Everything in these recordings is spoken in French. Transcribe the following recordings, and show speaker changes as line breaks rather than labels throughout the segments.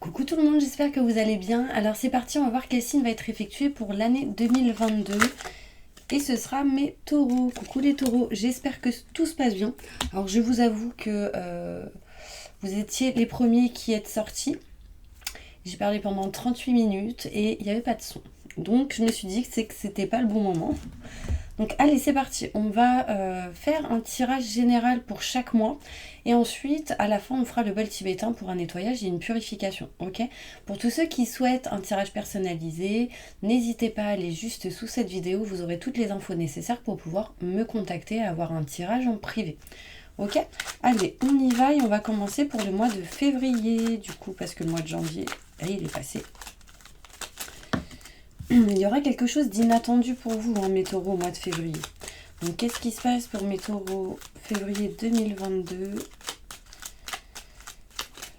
Coucou tout le monde, j'espère que vous allez bien. Alors c'est parti, on va voir quel signe va être effectué pour l'année 2022. Et ce sera mes taureaux. Coucou les taureaux, j'espère que tout se passe bien. Alors je vous avoue que vous étiez les premiers qui êtes sortis. J'ai parlé pendant 38 minutes et il n'y avait pas de son. Donc je me suis dit que c'était pas le bon moment. Donc allez, c'est parti, on va faire un tirage général pour chaque mois et ensuite à la fin on fera le bol tibétain pour un nettoyage et une purification, ok? Pour tous ceux qui souhaitent un tirage personnalisé, n'hésitez pas à aller juste sous cette vidéo, vous aurez toutes les infos nécessaires pour pouvoir me contacter et avoir un tirage en privé. Ok? Allez, on y va et on va commencer pour le mois de février du coup parce que le mois de janvier, il est passé. Il y aura quelque chose d'inattendu pour vous, hein, mes taureaux, au mois de février. Donc, qu'est-ce qui se passe pour mes taureaux février 2022?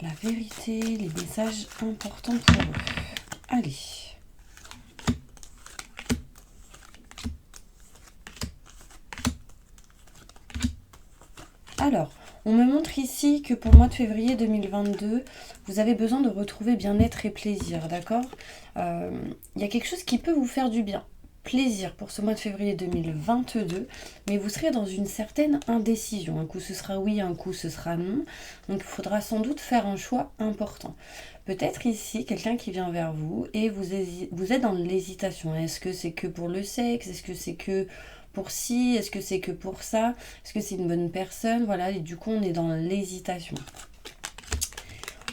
La vérité, les messages importants pour eux. Allez. Alors, on me montre ici que pour le mois de février 2022, vous avez besoin de retrouver bien-être et plaisir, d'accord? Il y a quelque chose qui peut vous faire du bien. Plaisir pour ce mois de février 2022, mais vous serez dans une certaine indécision. Un coup ce sera oui, un coup ce sera non. Donc il faudra sans doute faire un choix important. Peut-être ici quelqu'un qui vient vers vous et vous êtes dans l'hésitation. Est-ce que c'est que pour le sexe? Est-ce que c'est que pour ci? Est-ce que c'est que pour ça? Est-ce que c'est une bonne personne? Voilà, et du coup on est dans l'hésitation.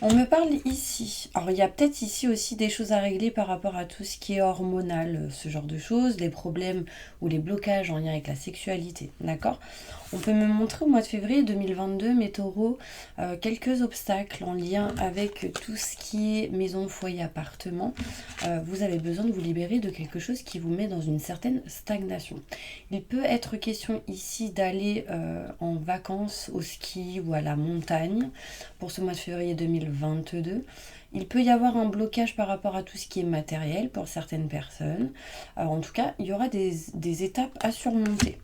On me parle ici, alors il y a peut-être ici aussi des choses à régler par rapport à tout ce qui est hormonal, ce genre de choses, les problèmes ou les blocages en lien avec la sexualité, d'accord? On peut me montrer au mois de février 2022, mes taureaux, quelques obstacles en lien avec tout ce qui est maison, foyer, appartement. Vous avez besoin de vous libérer de quelque chose qui vous met dans une certaine stagnation. Il peut être question ici d'aller en vacances au ski ou à la montagne pour ce mois de février 2022. Il peut y avoir un blocage par rapport à tout ce qui est matériel pour certaines personnes. Alors, en tout cas, il y aura des étapes à surmonter.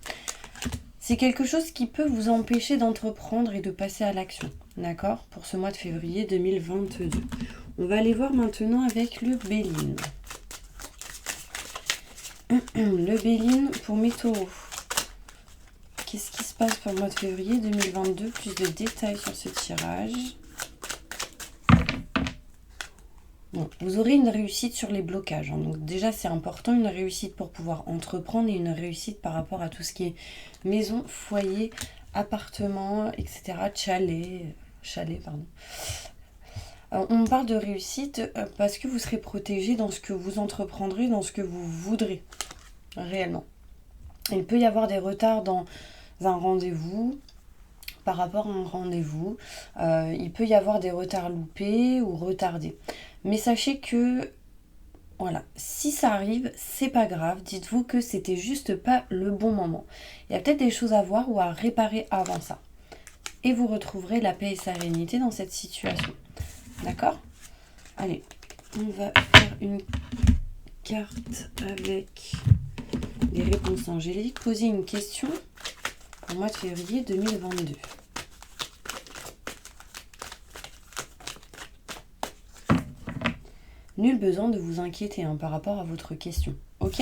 C'est quelque chose qui peut vous empêcher d'entreprendre et de passer à l'action, d'accord? Pour ce mois de février 2022. On va aller voir maintenant avec le Béline. Le Béline pour mes taureaux. Qu'est-ce qui se passe pour le mois de février 2022? Plus de détails sur ce tirage. Bon, vous aurez une réussite sur les blocages. Hein. Donc déjà, c'est important, une réussite pour pouvoir entreprendre et une réussite par rapport à tout ce qui est maison, foyer, appartement, etc. Chalet, pardon. On parle de réussite parce que vous serez protégé dans ce que vous entreprendrez, dans ce que vous voudrez réellement. Il peut y avoir des retards dans un rendez-vous, par rapport à un rendez-vous. Il peut y avoir des retards loupés ou retardés. Mais sachez que, voilà, si ça arrive, c'est pas grave. Dites-vous que c'était juste pas le bon moment. Il y a peut-être des choses à voir ou à réparer avant ça. Et vous retrouverez la paix et sérénité dans cette situation. D'accord? Allez, on va faire une carte avec les réponses angéliques. Poser une question au mois de février 2022. Nul besoin de vous inquiéter hein, par rapport à votre question. Ok?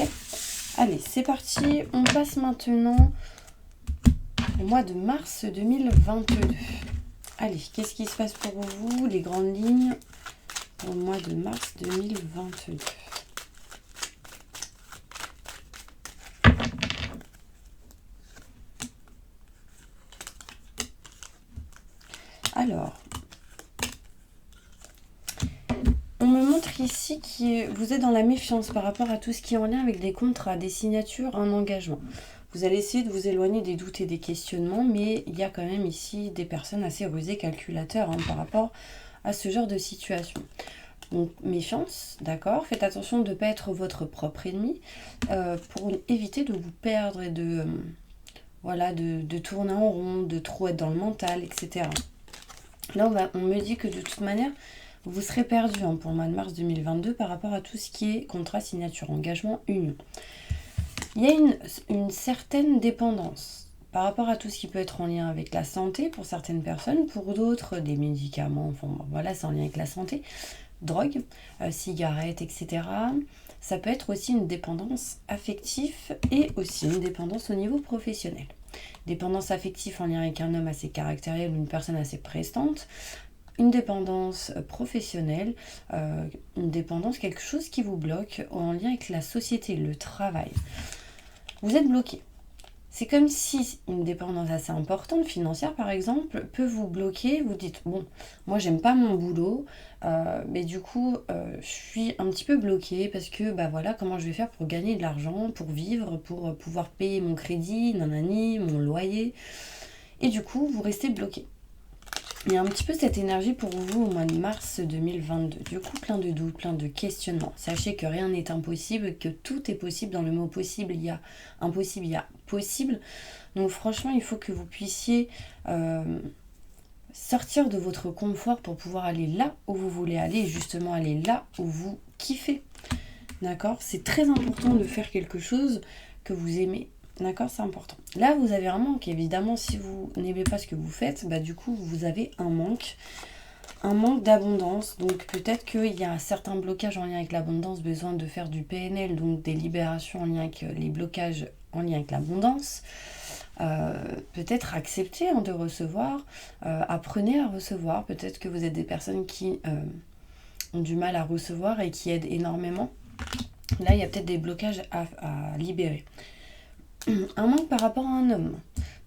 Allez, c'est parti. On passe maintenant au mois de mars 2022. Allez, qu'est-ce qui se passe pour vous? Les grandes lignes pour le mois de mars 2022. Alors, on me montre ici que vous êtes dans la méfiance par rapport à tout ce qui est en lien avec des contrats, des signatures, un engagement. Vous allez essayer de vous éloigner des doutes et des questionnements, mais il y a quand même ici des personnes assez rusées, calculateurs hein, par rapport à ce genre de situation. Donc méfiance, d'accord. Faites attention de ne pas être votre propre ennemi pour éviter de vous perdre et de tourner en rond, de trop être dans le mental, etc. Là, on me dit que de toute manière, vous serez perdu hein, pour le mois de mars 2022 par rapport à tout ce qui est contrat, signature, engagement, union. Il y a une certaine dépendance par rapport à tout ce qui peut être en lien avec la santé pour certaines personnes, pour d'autres des médicaments, enfin voilà, c'est en lien avec la santé. drogue, cigarettes, etc. Ça peut être aussi une dépendance affective et aussi une dépendance au niveau professionnel. Dépendance affective en lien avec un homme assez caractériel ou une personne assez prestante. Une dépendance professionnelle, une dépendance, quelque chose qui vous bloque en lien avec la société, le travail. Vous êtes bloqué. C'est comme si une dépendance assez importante, financière par exemple, peut vous bloquer. Vous dites, bon, moi j'aime pas mon boulot, mais du coup je suis un petit peu bloquée parce que bah voilà, comment je vais faire pour gagner de l'argent, pour vivre, pour pouvoir payer mon crédit, nanani, mon loyer. Et du coup, vous restez bloqué. Il y a un petit peu cette énergie pour vous au mois de mars 2022. Du coup, plein de doutes, plein de questionnements. Sachez que rien n'est impossible, que tout est possible. Dans le mot possible, il y a impossible, il y a possible. Donc franchement, il faut que vous puissiez sortir de votre confort pour pouvoir aller là où vous voulez aller et justement aller là où vous kiffez. D'accord ? C'est très important de faire quelque chose que vous aimez. D'accord, c'est important. Là, vous avez un manque. Évidemment, si vous n'aimez pas ce que vous faites, bah, du coup, vous avez un manque d'abondance. Donc, peut-être qu'il y a un certain blocage en lien avec l'abondance, besoin de faire du PNL, donc des libérations en lien avec les blocages en lien avec l'abondance. Peut-être accepter de recevoir. Apprenez à recevoir. Peut-être que vous êtes des personnes qui ont du mal à recevoir et qui aident énormément. Là, il y a peut-être des blocages à libérer. Un manque par rapport à un homme.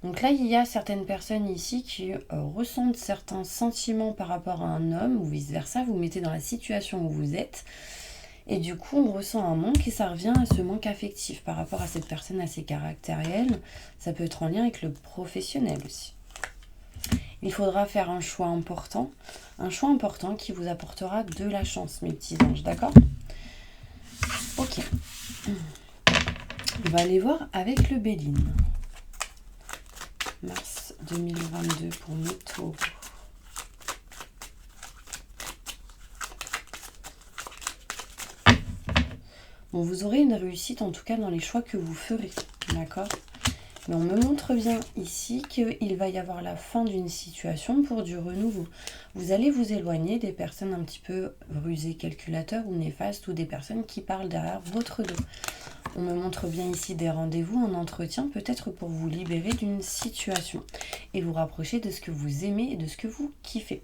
Donc là, il y a certaines personnes ici qui ressentent certains sentiments par rapport à un homme ou vice-versa. Vous mettez dans la situation où vous êtes. Et du coup, on ressent un manque et ça revient à ce manque affectif par rapport à cette personne assez caractérielle. Ça peut être en lien avec le professionnel aussi. Il faudra faire un choix important qui vous apportera de la chance, mes petits anges, d'accord ? Ok. On va aller voir avec le Béline. Mars 2022 pour mes taureaux. Bon, vous aurez une réussite en tout cas dans les choix que vous ferez, d'accord ? Mais on me montre bien ici qu'il va y avoir la fin d'une situation pour du renouveau. Vous allez vous éloigner des personnes un petit peu rusées, calculateurs ou néfastes ou des personnes qui parlent derrière votre dos. On me montre bien ici des rendez-vous, un entretien, peut-être pour vous libérer d'une situation et vous rapprocher de ce que vous aimez et de ce que vous kiffez.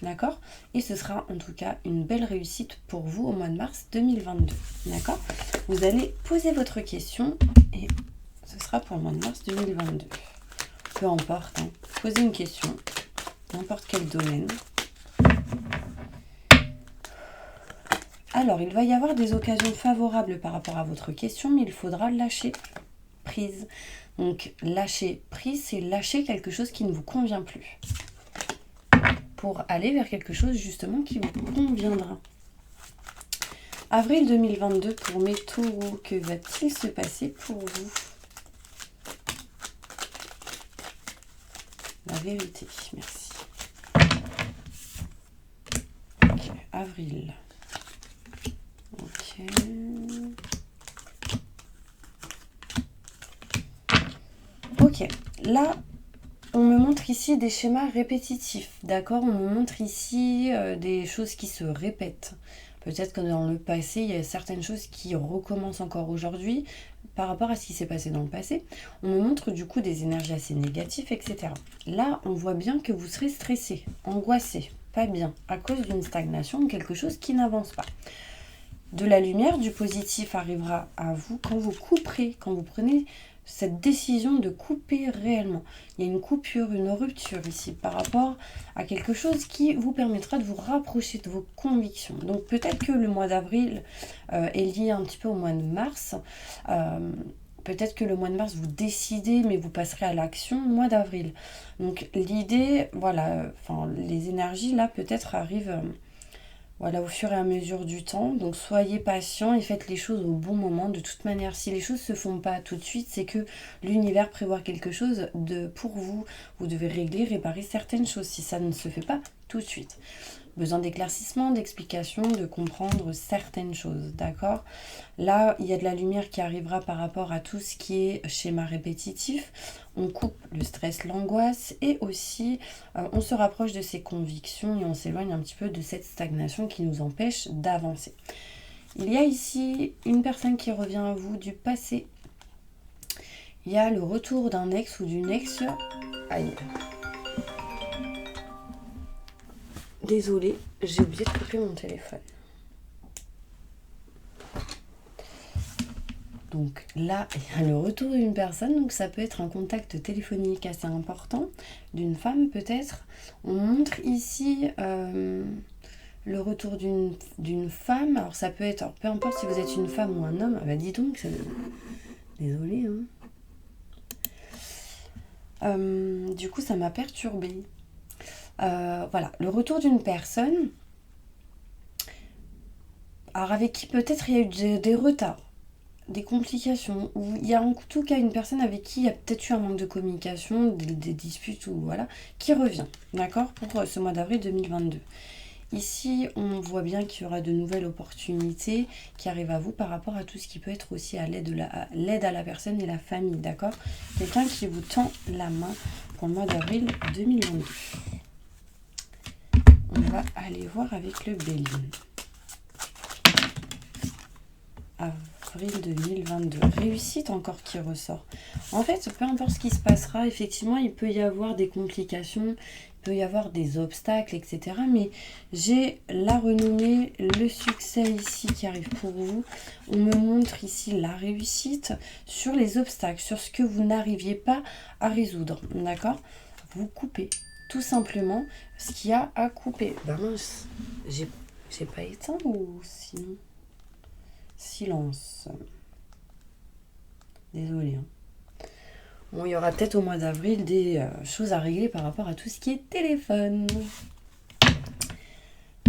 D'accord ? Et ce sera en tout cas une belle réussite pour vous au mois de mars 2022. D'accord ? Vous allez poser votre question et ce sera pour le mois de mars 2022. Peu importe, posez une question, n'importe quel domaine. Alors, il va y avoir des occasions favorables par rapport à votre question, mais il faudra lâcher prise. Donc, lâcher prise, c'est lâcher quelque chose qui ne vous convient plus. Pour aller vers quelque chose justement qui vous conviendra. Avril 2022 pour mes taureaux, que va-t-il se passer pour vous ? La vérité, merci. Ok, avril. Ok. Ok, là, on me montre ici des schémas répétitifs, d'accord ? On me montre ici des choses qui se répètent. Peut-être que dans le passé, il y a certaines choses qui recommencent encore aujourd'hui par rapport à ce qui s'est passé dans le passé. On me montre du coup des énergies assez négatives, etc. Là, on voit bien que vous serez stressé, angoissé, pas bien, à cause d'une stagnation ou quelque chose qui n'avance pas. De la lumière, du positif arrivera à vous quand vous couperez, quand vous prenez cette décision de couper réellement. Il y a une coupure, une rupture ici par rapport à quelque chose qui vous permettra de vous rapprocher de vos convictions. Donc peut-être que le mois d'avril est lié un petit peu au mois de mars. Peut-être que le mois de mars, vous décidez, mais vous passerez à l'action au mois d'avril. Donc l'idée, voilà, les énergies là peut-être arrivent... Voilà, au fur et à mesure du temps. Donc soyez patient et faites les choses au bon moment. De toute manière, si les choses ne se font pas tout de suite, c'est que l'univers prévoit quelque chose pour vous. Vous devez régler, réparer certaines choses si ça ne se fait pas tout de suite. besoin d'éclaircissement, d'explication, de comprendre certaines choses, d'accord? Là, il y a de la lumière qui arrivera par rapport à tout ce qui est schéma répétitif. On coupe le stress, l'angoisse et aussi on se rapproche de ses convictions et on s'éloigne un petit peu de cette stagnation qui nous empêche d'avancer. Il y a ici une personne qui revient à vous du passé. Il y a le retour d'un ex ou d'une ex. Aïe. Désolée, j'ai oublié de couper mon téléphone. Donc là, il y a le retour d'une personne, donc ça peut être un contact téléphonique assez important, d'une femme peut-être. On montre ici le retour d'une femme, alors ça peut être, alors peu importe si vous êtes une femme ou un homme, bah dis donc, désolée. Du coup, ça m'a perturbée. Voilà, le retour d'une personne, alors avec qui peut-être il y a eu des retards, des complications, ou il y a en tout cas une personne avec qui il y a peut-être eu un manque de communication, des disputes, ou voilà, qui revient, d'accord, pour ce mois d'avril 2022. Ici, on voit bien qu'il y aura de nouvelles opportunités qui arrivent à vous par rapport à tout ce qui peut être aussi à l'aide à la personne et la famille, d'accord? Quelqu'un qui vous tend la main pour le mois d'avril 2022. On va aller voir avec le Bélier. Avril 2022. Réussite encore qui ressort. En fait, peu importe ce qui se passera, effectivement, il peut y avoir des complications, il peut y avoir des obstacles, etc. Mais j'ai la renommée, le succès ici qui arrive pour vous. On me montre ici la réussite sur les obstacles, sur ce que vous n'arriviez pas à résoudre. D'accord? Vous coupez tout simplement ce qu'il y a à couper. Ben mince, j'ai pas éteint ou sinon? Silence. Désolée. Bon, il y aura peut-être au mois d'avril des choses à régler par rapport à tout ce qui est téléphone.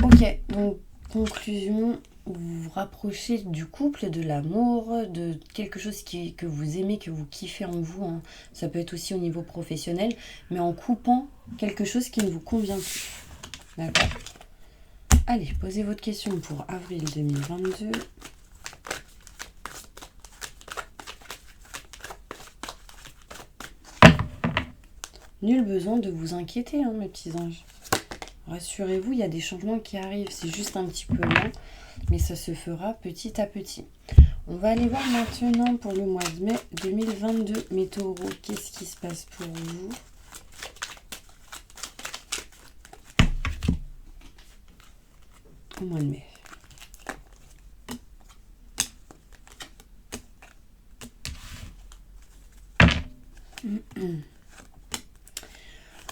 Ok, donc conclusion, vous vous rapprochez du couple, de l'amour, de quelque chose que vous aimez, que vous kiffez en vous. Hein. Ça peut être aussi au niveau professionnel, mais en coupant quelque chose qui ne vous convient plus. D'accord? Allez, posez votre question pour avril 2022. Nul besoin de vous inquiéter, hein, mes petits anges. Rassurez-vous, il y a des changements qui arrivent. C'est juste un petit peu lent, mais ça se fera petit à petit. On va aller voir maintenant pour le mois de mai 2022. Mes taureaux, qu'est-ce qui se passe pour vous? Au mois de mai.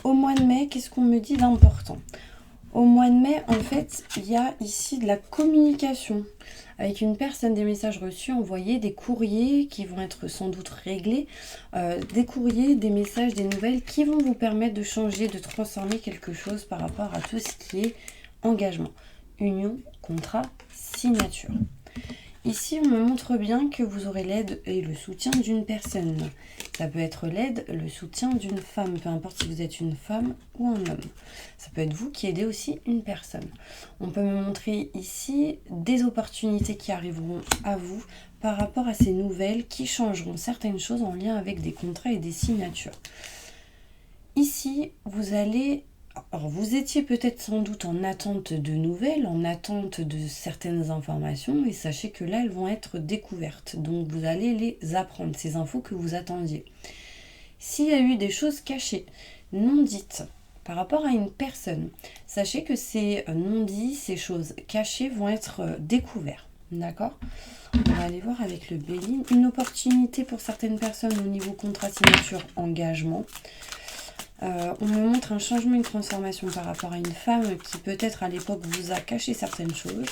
Au mois de mai, qu'est-ce qu'on me dit d'important? Au mois de mai, en fait, il y a ici de la communication avec une personne, des messages reçus, envoyés, des courriers qui vont être sans doute réglés, des courriers, des messages, des nouvelles qui vont vous permettre de changer, de transformer quelque chose par rapport à tout ce qui est engagement, union, contrat, signature. Ici, on me montre bien que vous aurez l'aide et le soutien d'une personne. Ça peut être l'aide, le soutien d'une femme, peu importe si vous êtes une femme ou un homme. Ça peut être vous qui aidez aussi une personne. On peut me montrer ici des opportunités qui arriveront à vous par rapport à ces nouvelles qui changeront certaines choses en lien avec des contrats et des signatures. Ici, vous allez... Alors, vous étiez peut-être sans doute en attente de nouvelles, en attente de certaines informations, et sachez que là, elles vont être découvertes. Donc, vous allez les apprendre, ces infos que vous attendiez. S'il y a eu des choses cachées, non dites, par rapport à une personne, sachez que ces non-dits, ces choses cachées vont être découvertes. D'accord? On va aller voir avec le Bélier. Une opportunité pour certaines personnes au niveau contrat, signature, engagement. On me montre un changement, une transformation par rapport à une femme qui peut-être à l'époque vous a caché certaines choses.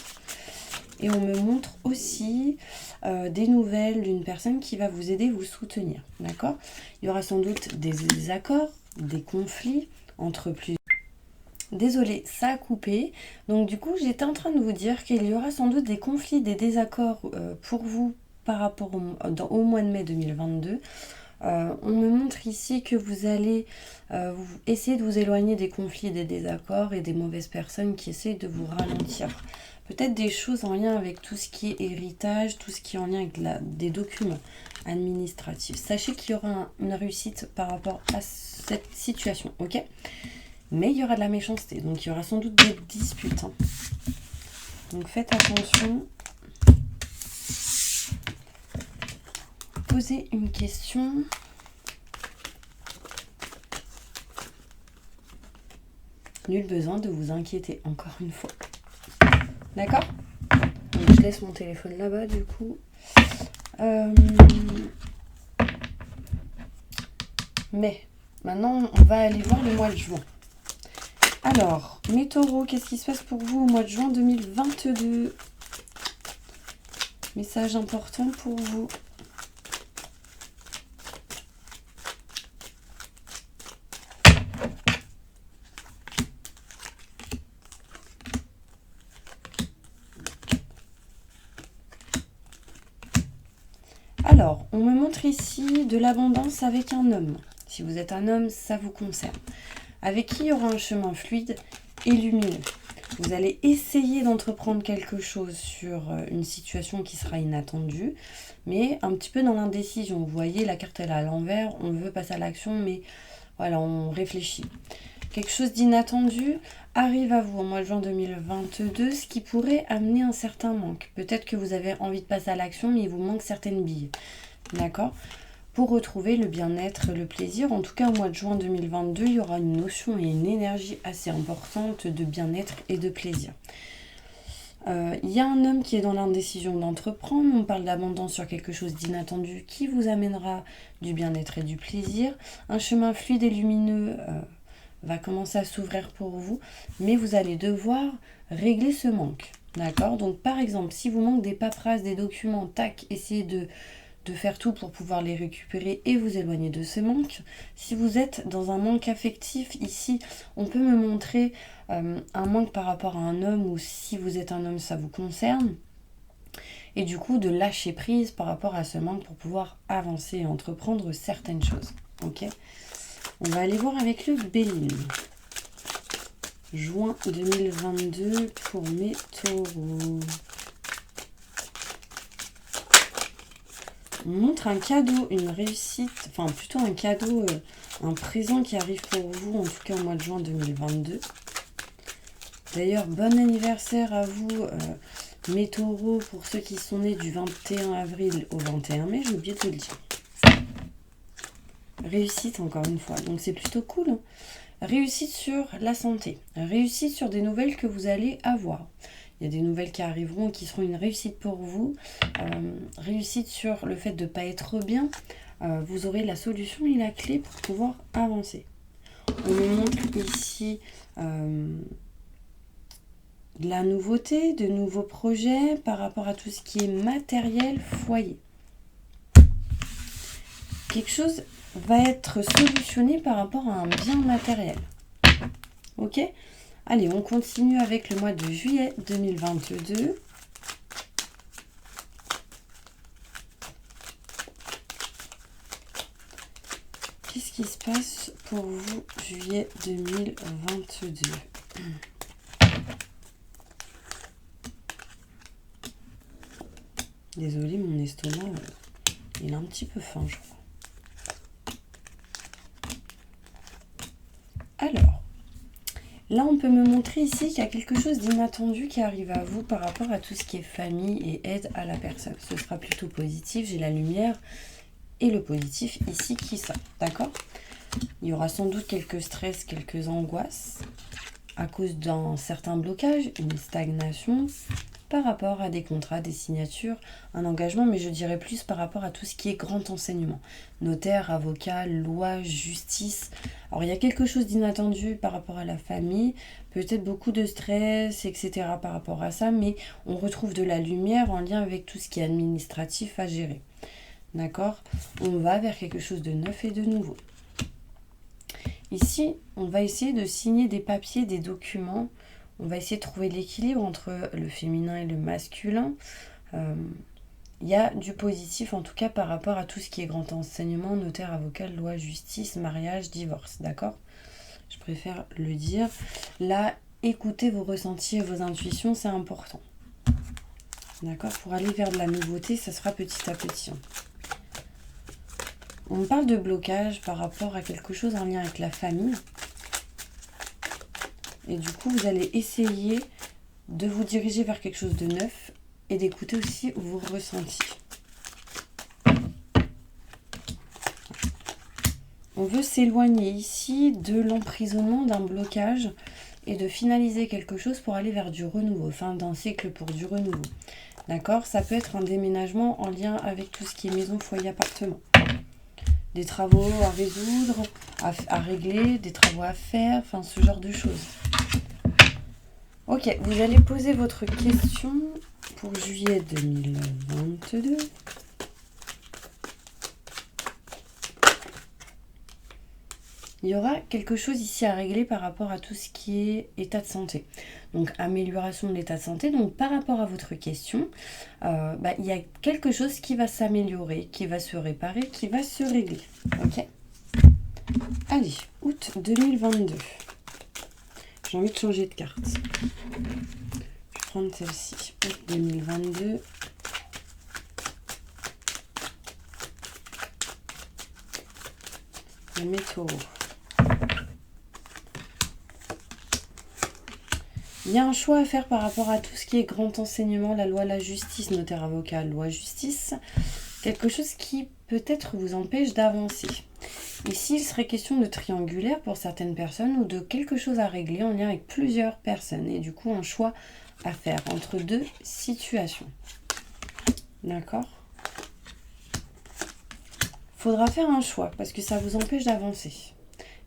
Et on me montre aussi des nouvelles d'une personne qui va vous aider, vous soutenir. D'accord? Il y aura sans doute des désaccords, des conflits entre plusieurs. Désolée, ça a coupé. Donc du coup, j'étais en train de vous dire qu'il y aura sans doute des conflits, des désaccords pour vous par rapport au mois de mai 2022. On me montre ici que vous allez essayer de vous éloigner des conflits, des désaccords et des mauvaises personnes qui essayent de vous ralentir. Peut-être des choses en lien avec tout ce qui est héritage, tout ce qui est en lien avec des documents administratifs. Sachez qu'il y aura une réussite par rapport à cette situation, ok? Mais il y aura de la méchanceté, donc il y aura sans doute des disputes. Hein. Donc faites attention. Posez une question. Nul besoin de vous inquiéter, encore une fois. D'accord? Donc je laisse mon téléphone là-bas, du coup. Mais, maintenant, on va aller voir le mois de juin. Alors, mes taureaux, qu'est-ce qui se passe pour vous au mois de juin 2022? Message important pour vous. Alors, on me montre ici de l'abondance avec un homme. Si vous êtes un homme, ça vous concerne. Avec qui il y aura un chemin fluide et lumineux. Vous allez essayer d'entreprendre quelque chose sur une situation qui sera inattendue, mais un petit peu dans l'indécision. Vous voyez, la carte elle est à l'envers, on veut passer à l'action, mais voilà, on réfléchit. Quelque chose d'inattendu arrive à vous au mois de juin 2022, ce qui pourrait amener un certain manque. Peut-être que vous avez envie de passer à l'action, mais il vous manque certaines billes. D'accord ? Pour retrouver le bien-être, le plaisir, en tout cas au mois de juin 2022, il y aura une notion et une énergie assez importante de bien-être et de plaisir. Il y a un homme qui est dans l'indécision d'entreprendre. On parle d'abondance sur quelque chose d'inattendu qui vous amènera du bien-être et du plaisir. Un chemin fluide et lumineux va commencer à s'ouvrir pour vous, mais vous allez devoir régler ce manque. D'accord ? Donc par exemple, si vous manque des paperasses, des documents, tac, essayez de faire tout pour pouvoir les récupérer et vous éloigner de ce manque. Si vous êtes dans un manque affectif, ici, on peut me montrer un manque par rapport à un homme, ou si vous êtes un homme, ça vous concerne. Et du coup, de lâcher prise par rapport à ce manque pour pouvoir avancer et entreprendre certaines choses. Ok ? On va aller voir avec le Béline. Juin 2022 pour mes taureaux. On montre un cadeau, une réussite, enfin plutôt un cadeau, un présent qui arrive pour vous, en tout cas au mois de juin 2022. D'ailleurs, bon anniversaire à vous, mes taureaux, pour ceux qui sont nés du 21 avril au 21 mai, j'ai oublié de vous le dire. Réussite encore une fois, donc c'est plutôt cool. Hein. Réussite sur la santé, réussite sur des nouvelles que vous allez avoir. Il y a des nouvelles qui arriveront, qui seront une réussite pour vous. Réussite sur le fait de ne pas être bien. Vous aurez la solution et la clé pour pouvoir avancer. On nous montre ici de la nouveauté, de nouveaux projets par rapport à tout ce qui est matériel, foyer. Quelque chose va être solutionné par rapport à un bien matériel. Ok ? Allez, on continue avec le mois de juillet 2022. Qu'est-ce qui se passe pour vous, juillet 2022 ? Désolée, mon estomac, il est un petit peu faim, je crois. Alors, là, on peut me montrer ici qu'il y a quelque chose d'inattendu qui arrive à vous par rapport à tout ce qui est famille et aide à la personne. Ce sera plutôt positif. J'ai la lumière et le positif ici qui sort. D'accord ? Il y aura sans doute quelques stress, quelques angoisses à cause d'un certain blocage, une stagnation par rapport à des contrats, des signatures, un engagement, mais je dirais plus par rapport à tout ce qui est grand enseignement. Notaire, avocat, loi, justice. Alors il y a quelque chose d'inattendu par rapport à la famille, peut-être beaucoup de stress, etc. par rapport à ça, mais on retrouve de la lumière en lien avec tout ce qui est administratif à gérer. D'accord ? On va vers quelque chose de neuf et de nouveau. Ici, on va essayer de signer des papiers, des documents. On va essayer de trouver l'équilibre entre le féminin et le masculin. il y a du positif en tout cas par rapport à tout ce qui est grand enseignement, notaire, avocat, loi, justice, mariage, divorce, d'accord? Je préfère le dire. Là, écoutez vos ressentis et vos intuitions, c'est important. D'accord? Pour aller vers de la nouveauté, ça sera petit à petit. On me parle de blocage par rapport à quelque chose en lien avec la famille. Et du coup, vous allez essayer de vous diriger vers quelque chose de neuf et d'écouter aussi vos ressentis. On veut s'éloigner ici de l'emprisonnement, d'un blocage et de finaliser quelque chose pour aller vers du renouveau, fin d'un cycle pour du renouveau. D'accord? Ça peut être un déménagement en lien avec tout ce qui est maison, foyer, appartement. Des travaux à résoudre, à régler, des travaux à faire, enfin ce genre de choses. Ok, vous allez poser votre question pour juillet 2022. Il y aura quelque chose ici à régler par rapport à tout ce qui est état de santé. Donc, amélioration de l'état de santé. Donc, par rapport à votre question, il y a quelque chose qui va s'améliorer, qui va se réparer, qui va se régler. Ok? Allez, août 2022. J'ai envie de changer de carte. Je vais prendre celle-ci. Août 2022. Les taureaux. Il y a un choix à faire par rapport à tout ce qui est grand enseignement, la loi, la justice, notaire, avocat, loi, justice. Quelque chose qui peut-être vous empêche d'avancer. Ici, il serait question de triangulaire pour certaines personnes ou de quelque chose à régler en lien avec plusieurs personnes. Et du coup, un choix à faire entre deux situations. D'accord? Faudra faire un choix parce que ça vous empêche d'avancer.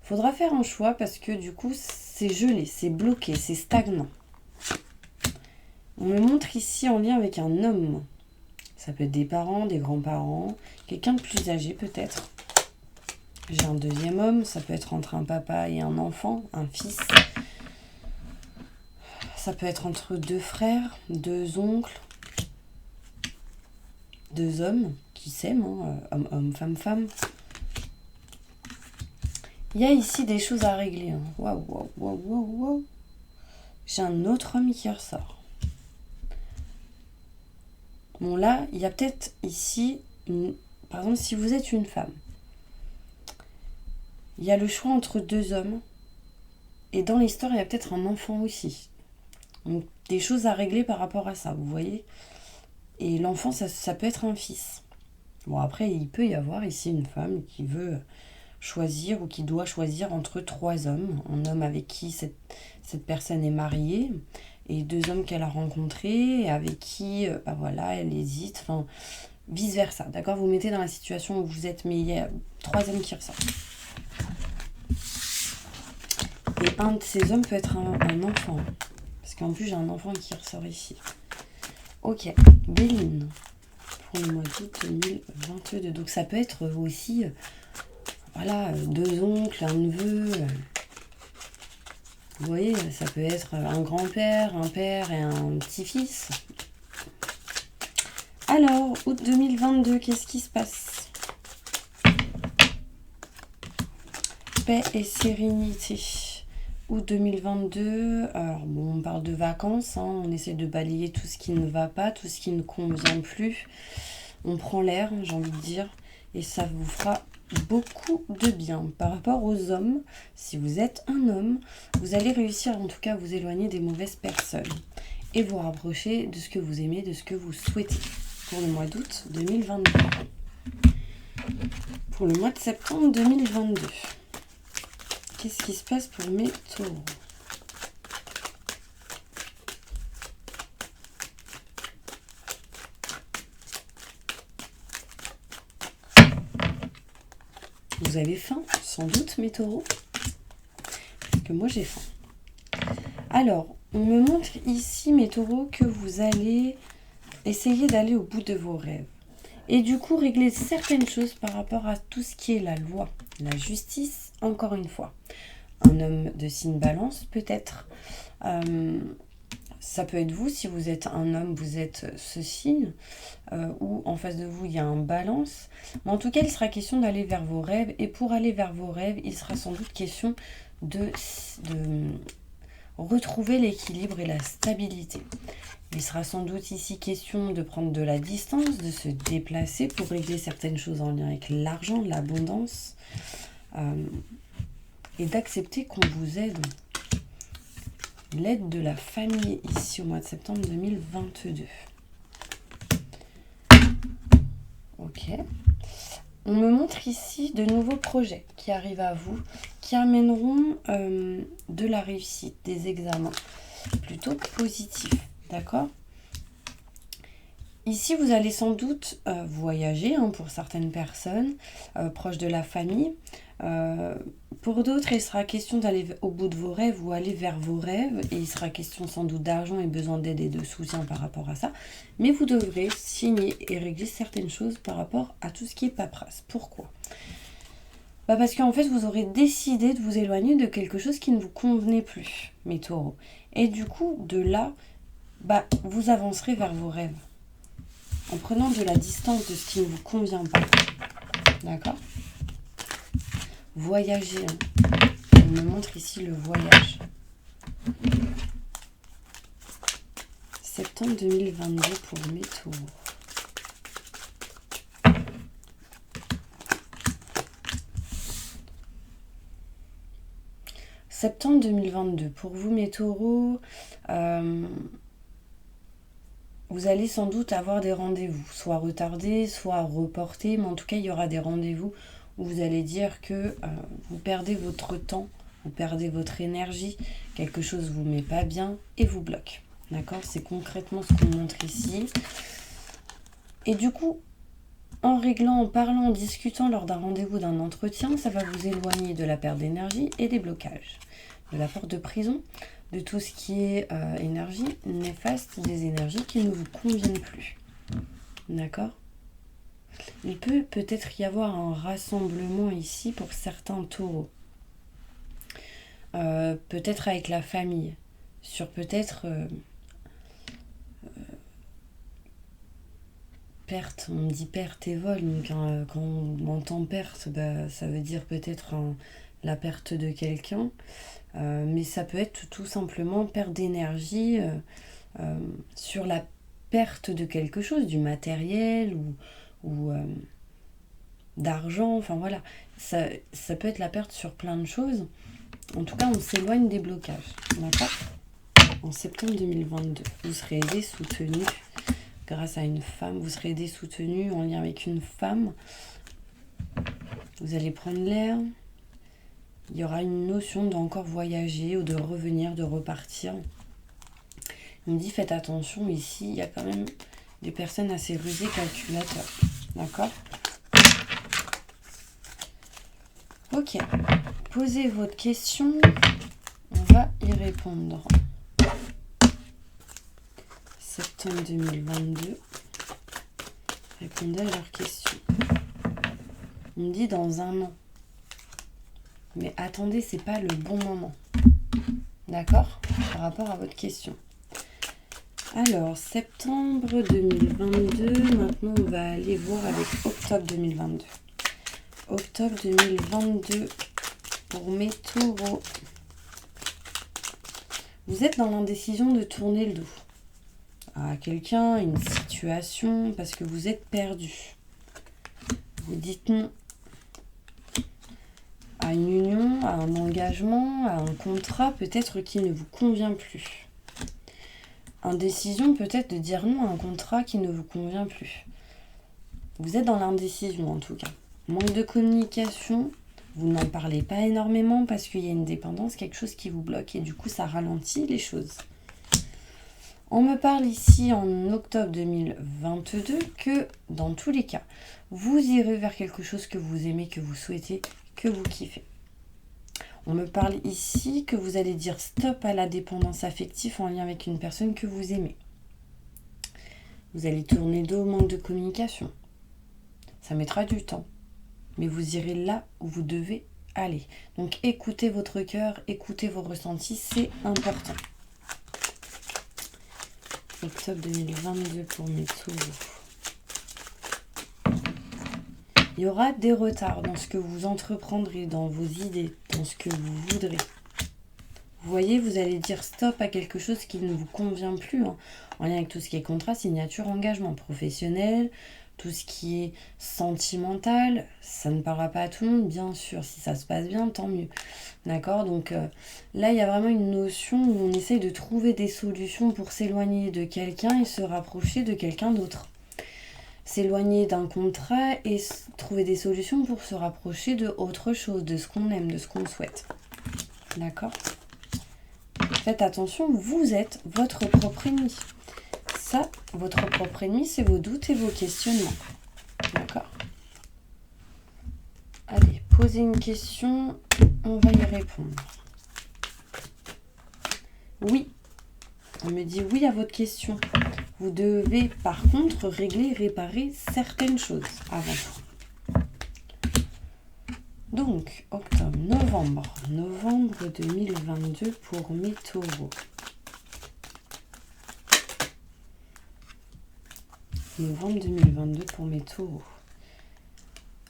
Faudra faire un choix parce que du coup, c'est gelé, c'est bloqué, c'est stagnant. On me montre ici en lien avec un homme. Ça peut être des parents, des grands-parents, quelqu'un de plus âgé peut-être. J'ai un deuxième homme, ça peut être entre un papa et un enfant, un fils. Ça peut être entre deux frères, deux oncles, deux hommes qui s'aiment, homme, homme, femme, femme. Il y a ici des choses à régler. Waouh, waouh, waouh, waouh, waouh. J'ai un autre homme qui ressort. Bon, là, il y a peut-être ici, par exemple, si vous êtes une femme, il y a le choix entre deux hommes. Et dans l'histoire, il y a peut-être un enfant aussi. Donc, des choses à régler par rapport à ça, vous voyez. Et l'enfant, ça peut être un fils. Bon, après, il peut y avoir ici une femme qui veut choisir ou qui doit choisir entre trois hommes. Un homme avec qui cette personne est mariée et deux hommes qu'elle a rencontrés et avec qui, voilà, elle hésite. Enfin, vice-versa. D'accord? Vous mettez dans la situation où vous êtes, mais il y a trois hommes qui ressortent. Et un de ces hommes peut être un enfant. Parce qu'en plus, j'ai un enfant qui ressort ici. Ok, Béline. Pour le mois d'août 2022. Donc ça peut être aussi, voilà, deux oncles, un neveu. Vous voyez, ça peut être un grand-père, un père et un petit-fils. Alors, août 2022, qu'est-ce qui se passe? Paix et sérénité. Août 2022, alors bon, on parle de vacances, on essaie de balayer tout ce qui ne va pas, tout ce qui ne convient plus. On prend l'air, j'ai envie de dire, et ça vous fera beaucoup de bien. Par rapport aux hommes, si vous êtes un homme, vous allez réussir en tout cas à vous éloigner des mauvaises personnes et vous rapprocher de ce que vous aimez, de ce que vous souhaitez pour le mois d'août 2022. Pour le mois de septembre 2022. Qu'est-ce qui se passe pour mes taureaux? Vous avez faim, sans doute, mes taureaux? Parce que moi, j'ai faim. Alors, on me montre ici, mes taureaux, que vous allez essayer d'aller au bout de vos rêves. Et du coup, régler certaines choses par rapport à tout ce qui est la loi, la justice, encore une fois. Un homme de signe balance, peut-être Ça peut être vous, si vous êtes un homme, vous êtes ce signe, ou en face de vous, il y a un balance. Mais en tout cas, il sera question d'aller vers vos rêves. Et pour aller vers vos rêves, il sera sans doute question de retrouver l'équilibre et la stabilité. Il sera sans doute ici question de prendre de la distance, de se déplacer pour régler certaines choses en lien avec l'argent, l'abondance, et d'accepter qu'on vous aide. L'aide de la famille ici au mois de septembre 2022. Ok. On me montre ici de nouveaux projets qui arrivent à vous, qui amèneront de la réussite, des examens plutôt positifs. D'accord ? Ici, vous allez sans doute voyager pour certaines personnes, proches de la famille. Pour d'autres, il sera question d'aller au bout de vos rêves ou aller vers vos rêves. Et il sera question sans doute d'argent et besoin d'aide et de soutien par rapport à ça. Mais vous devrez signer et régler certaines choses par rapport à tout ce qui est paperasse. Pourquoi ? Parce qu'en fait, vous aurez décidé de vous éloigner de quelque chose qui ne vous convenait plus, mes taureaux. Et du coup, de là, vous avancerez vers vos rêves. En prenant de la distance de ce qui ne vous convient pas. D'accord ? Voyager. On me montre ici le voyage. Septembre 2022 pour mes taureaux. Septembre 2022 pour vous mes taureaux. Vous allez sans doute avoir des rendez-vous, soit retardés, soit reportés, mais en tout cas, il y aura des rendez-vous où vous allez dire que vous perdez votre temps, vous perdez votre énergie, quelque chose vous met pas bien et vous bloque. D'accord ? C'est concrètement ce qu'on montre ici. Et du coup, en réglant, en parlant, en discutant lors d'un rendez-vous, d'un entretien, ça va vous éloigner de la perte d'énergie et des blocages, de la porte de prison, de tout ce qui est énergie néfaste, des énergies qui ne vous conviennent plus. D'accord ? Il peut peut-être y avoir un rassemblement ici pour certains taureaux. Peut-être avec la famille, sur peut-être perte, on dit perte et vol, donc quand on entend perte, ça veut dire peut-être la perte de quelqu'un. Mais ça peut être tout simplement perte d'énergie sur la perte de quelque chose, du matériel ou d'argent, enfin voilà. Ça peut être la perte sur plein de choses. En tout cas, on s'éloigne des blocages. D'accord ? En septembre 2022, vous serez aidé, soutenu grâce à une femme. Vous serez aidé, soutenu en lien avec une femme. Vous allez prendre l'air. Il y aura une notion d'encore voyager ou de revenir, de repartir. On me dit faites attention ici, il y a quand même des personnes assez rusées, calculateurs. D'accord ? Ok. Posez votre question. On va y répondre. Septembre 2022. Répondez à leurs questions. On me dit dans un an. Mais attendez, c'est pas le bon moment. D'accord ? Par rapport à votre question. Alors, septembre 2022. Maintenant, on va aller voir avec octobre 2022. Octobre 2022 pour mes taureaux. Vous êtes dans l'indécision de tourner le dos à quelqu'un, une situation, parce que vous êtes perdu. Vous dites non à une union, à un engagement, à un contrat peut-être qui ne vous convient plus. Indécision peut-être de dire non à un contrat qui ne vous convient plus. Vous êtes dans l'indécision en tout cas. Manque de communication, vous n'en parlez pas énormément parce qu'il y a une dépendance, quelque chose qui vous bloque et du coup ça ralentit les choses. On me parle ici en octobre 2022 que dans tous les cas, vous irez vers quelque chose que vous aimez, que vous souhaitez, que vous kiffez. On me parle ici que vous allez dire stop à la dépendance affective en lien avec une personne que vous aimez. Vous allez tourner dos au manque de communication. Ça mettra du temps, mais vous irez là où vous devez aller. Donc écoutez votre cœur, écoutez vos ressentis, c'est important. Octobre 2022 pour mes taureaux. Il y aura des retards dans ce que vous entreprendrez, dans vos idées, dans ce que vous voudrez. Vous voyez, vous allez dire stop à quelque chose qui ne vous convient plus, hein, en lien avec tout ce qui est contrat, signature, engagement professionnel, tout ce qui est sentimental. Ça ne parlera pas à tout le monde, bien sûr. Si ça se passe bien, tant mieux. D'accord? Donc là, il y a vraiment une notion où on essaye de trouver des solutions pour s'éloigner de quelqu'un et se rapprocher de quelqu'un d'autre. S'éloigner d'un contrat et trouver des solutions pour se rapprocher de autre chose, de ce qu'on aime, de ce qu'on souhaite. D'accord? Faites attention, vous êtes votre propre ennemi. Ça, votre propre ennemi, c'est vos doutes et vos questionnements. D'accord? Allez, posez une question, on va y répondre. Oui, on me dit oui à votre question. Vous devez par contre régler et réparer certaines choses avant tout. Donc, octobre, novembre 2022 pour mes taureaux. Novembre 2022 pour mes taureaux.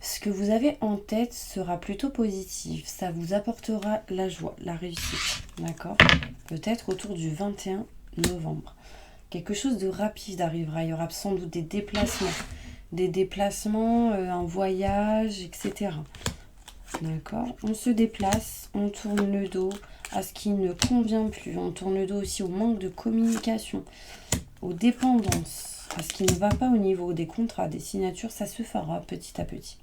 Ce que vous avez en tête sera plutôt positif. Ça vous apportera la joie, la réussite. D'accord? Peut-être autour du 21 novembre. Quelque chose de rapide arrivera. Il y aura sans doute des déplacements. Un voyage, etc. D'accord? On se déplace, on tourne le dos à ce qui ne convient plus. On tourne le dos aussi au manque de communication, aux dépendances, à ce qui ne va pas au niveau des contrats, des signatures. Ça se fera petit à petit.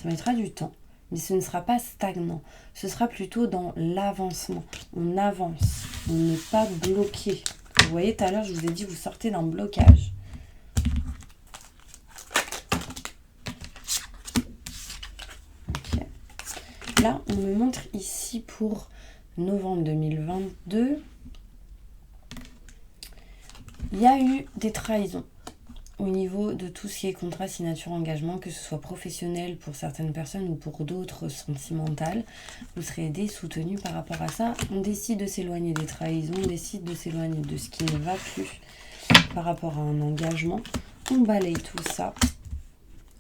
Ça mettra du temps, mais ce ne sera pas stagnant. Ce sera plutôt dans l'avancement. On avance, on n'est pas bloqué. Vous voyez, tout à l'heure, je vous ai dit, vous sortez d'un blocage. Okay. Là, on me montre ici pour novembre 2022. Il y a eu des trahisons au niveau de tout ce qui est contrat, signature, engagement, que ce soit professionnel pour certaines personnes ou pour d'autres sentimental. Vous serez aidé, soutenu par rapport à ça. On décide de s'éloigner des trahisons, on décide de s'éloigner de ce qui ne va plus par rapport à un engagement. On balaye tout ça,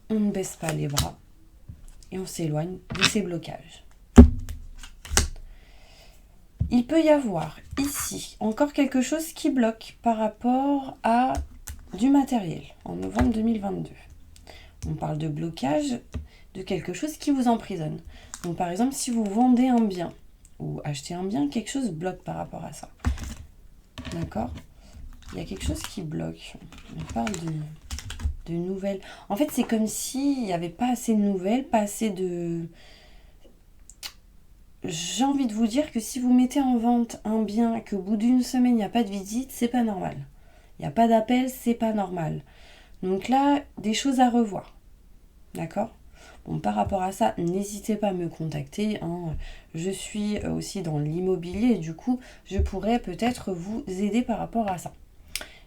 on ne baisse pas les bras et on s'éloigne de ces blocages. Il peut y avoir ici encore quelque chose qui bloque par rapport à du matériel en novembre 2022. On parle de blocage, de quelque chose qui vous emprisonne. Donc par exemple, si vous vendez un bien ou achetez un bien, quelque chose bloque par rapport à ça. D'accord? Il y a quelque chose qui bloque. On parle de nouvelles. En fait, c'est comme s'il n'y avait pas assez de nouvelles, pas assez de... J'ai envie de vous dire que si vous mettez en vente un bien, qu'au bout d'une semaine, il n'y a pas de visite, c'est pas normal. Il n'y a pas d'appel, c'est pas normal. Donc là, des choses à revoir. D'accord? Bon, par rapport à ça, n'hésitez pas à me contacter. Hein. Je suis aussi dans l'immobilier et du coup, je pourrais peut-être vous aider par rapport à ça.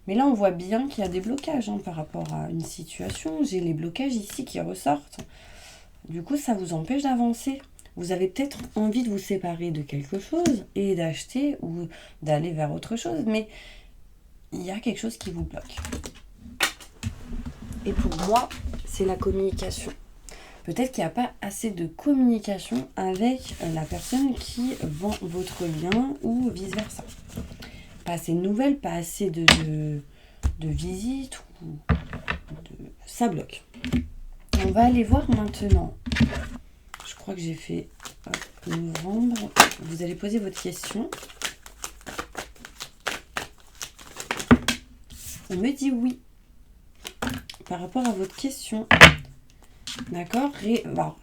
Mais là, on voit bien qu'il y a des blocages par rapport à une situation. J'ai les blocages ici qui ressortent. Du coup, ça vous empêche d'avancer. Vous avez peut-être envie de vous séparer de quelque chose et d'acheter ou d'aller vers autre chose, mais il y a quelque chose qui vous bloque. Et pour moi, c'est la communication. Peut-être qu'il n'y a pas assez de communication avec la personne qui vend votre bien ou vice-versa. Pas assez de nouvelles, pas assez de visites. Ça bloque. On va aller voir maintenant. Je crois que j'ai fait novembre. Vous allez poser votre question. On me dit oui par rapport à votre question. D'accord? Bon,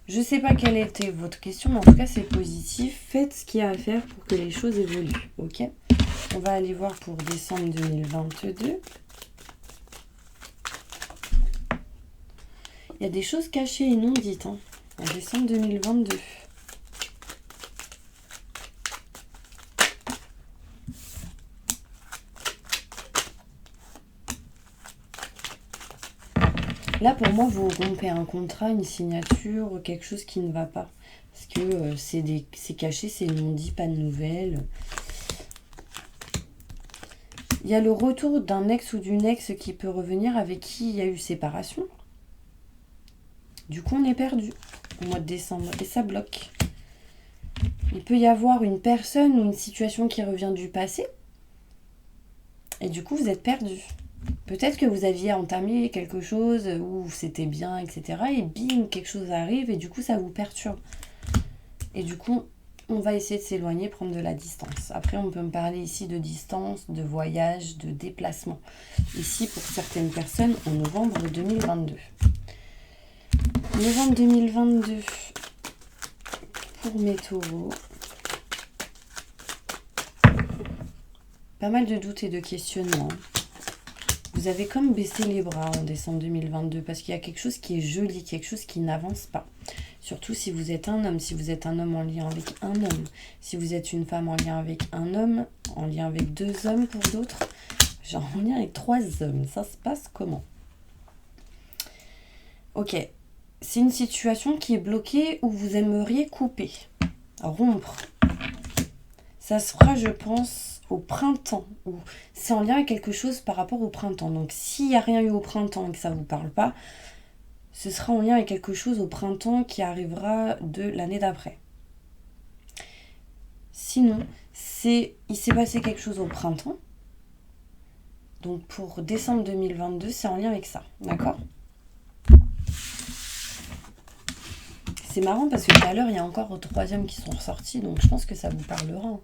je ne sais pas quelle était votre question, mais en tout cas, c'est positif. Faites ce qu'il y a à faire pour que les choses évoluent. Ok? On va aller voir pour décembre 2022. Il y a des choses cachées et non dites. En décembre 2022. Là, pour moi, vous rompez un contrat, une signature, quelque chose qui ne va pas. Parce que c'est caché, c'est non dit, pas de nouvelles. Il y a le retour d'un ex ou d'une ex qui peut revenir avec qui il y a eu séparation. Du coup, on est perdu au mois de décembre et ça bloque. Il peut y avoir une personne ou une situation qui revient du passé et du coup, vous êtes perdu. Peut-être que vous aviez entamé quelque chose où c'était bien, etc. Et bim, quelque chose arrive et du coup, ça vous perturbe. Et du coup, on va essayer de s'éloigner, prendre de la distance. Après, on peut me parler ici de distance, de voyage, de déplacement. Ici, pour certaines personnes, en novembre 2022. Novembre 2022, pour mes taureaux. Pas mal de doutes et de questionnements. Vous avez comme baissé les bras en décembre 2022 parce qu'il y a quelque chose qui est joli, quelque chose qui n'avance pas. Surtout si vous êtes un homme, si vous êtes un homme en lien avec un homme, si vous êtes une femme en lien avec un homme, en lien avec 2 hommes pour d'autres, genre en lien avec 3 hommes, ça se passe comment? Ok, c'est une situation qui est bloquée où vous aimeriez couper, rompre. Ça se fera, je pense, au printemps. C'est en lien avec quelque chose par rapport au printemps. Donc s'il n'y a rien eu au printemps et que ça ne vous parle pas, ce sera en lien avec quelque chose au printemps qui arrivera de l'année d'après. Sinon, il s'est passé quelque chose au printemps. Donc pour décembre 2022, c'est en lien avec ça. D'accord ? C'est marrant parce que tout à l'heure, il y a encore 3 hommes qui sont ressortis. Donc je pense que ça vous parlera.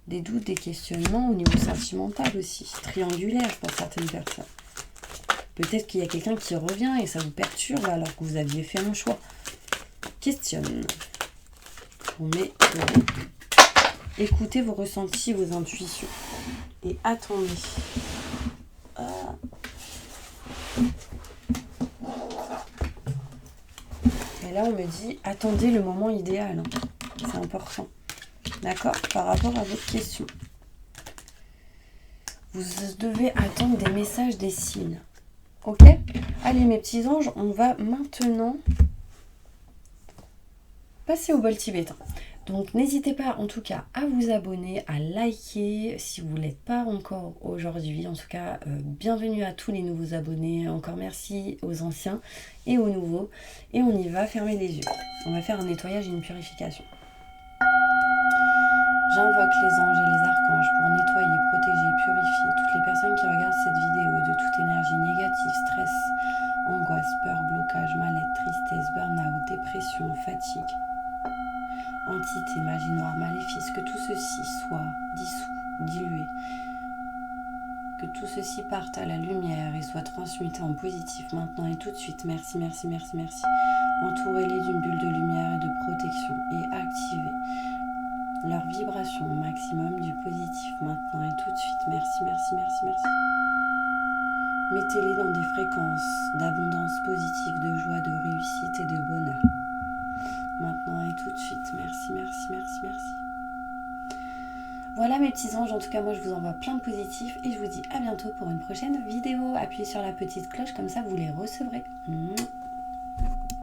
Des doutes, des questionnements au niveau sentimental aussi. Triangulaire pour certaines personnes. Peut-être qu'il y a quelqu'un qui revient et ça vous perturbe alors que vous aviez fait un choix. Questionne. On met écoutez vos ressentis, vos intuitions. Et attendez. Et là, on me dit, attendez le moment idéal. C'est important. D'accord ? Par rapport à votre question. Vous devez attendre des messages, des signes. Ok ? Allez mes petits anges, on va maintenant passer au bol tibétain. Donc n'hésitez pas en tout cas à vous abonner, à liker si vous ne l'êtes pas encore aujourd'hui. En tout cas, bienvenue à tous les nouveaux abonnés. Encore merci aux anciens et aux nouveaux. Et on y va, fermer les yeux. On va faire un nettoyage et une purification. J'invoque les anges et les archanges pour nettoyer, protéger, purifier toutes les personnes qui regardent cette vidéo de toute énergie négative, stress, angoisse, peur, blocage, mal-être, tristesse, burn-out, dépression, fatigue, entité, magie noire, maléfice, que tout ceci soit dissous, dilué, que tout ceci parte à la lumière et soit transmuté en positif maintenant et tout de suite. Merci, merci, merci, merci. Entourez-les d'une bulle de lumière et de protection et activez leur vibration au maximum du positif maintenant et tout de suite. Merci, merci, merci, merci. Mettez-les dans des fréquences d'abondance positive, de joie, de réussite et de bonheur. Maintenant et tout de suite. Merci, merci, merci, merci. Voilà mes petits anges, en tout cas moi je vous envoie plein de positifs et je vous dis à bientôt pour une prochaine vidéo. Appuyez sur la petite cloche, comme ça vous les recevrez.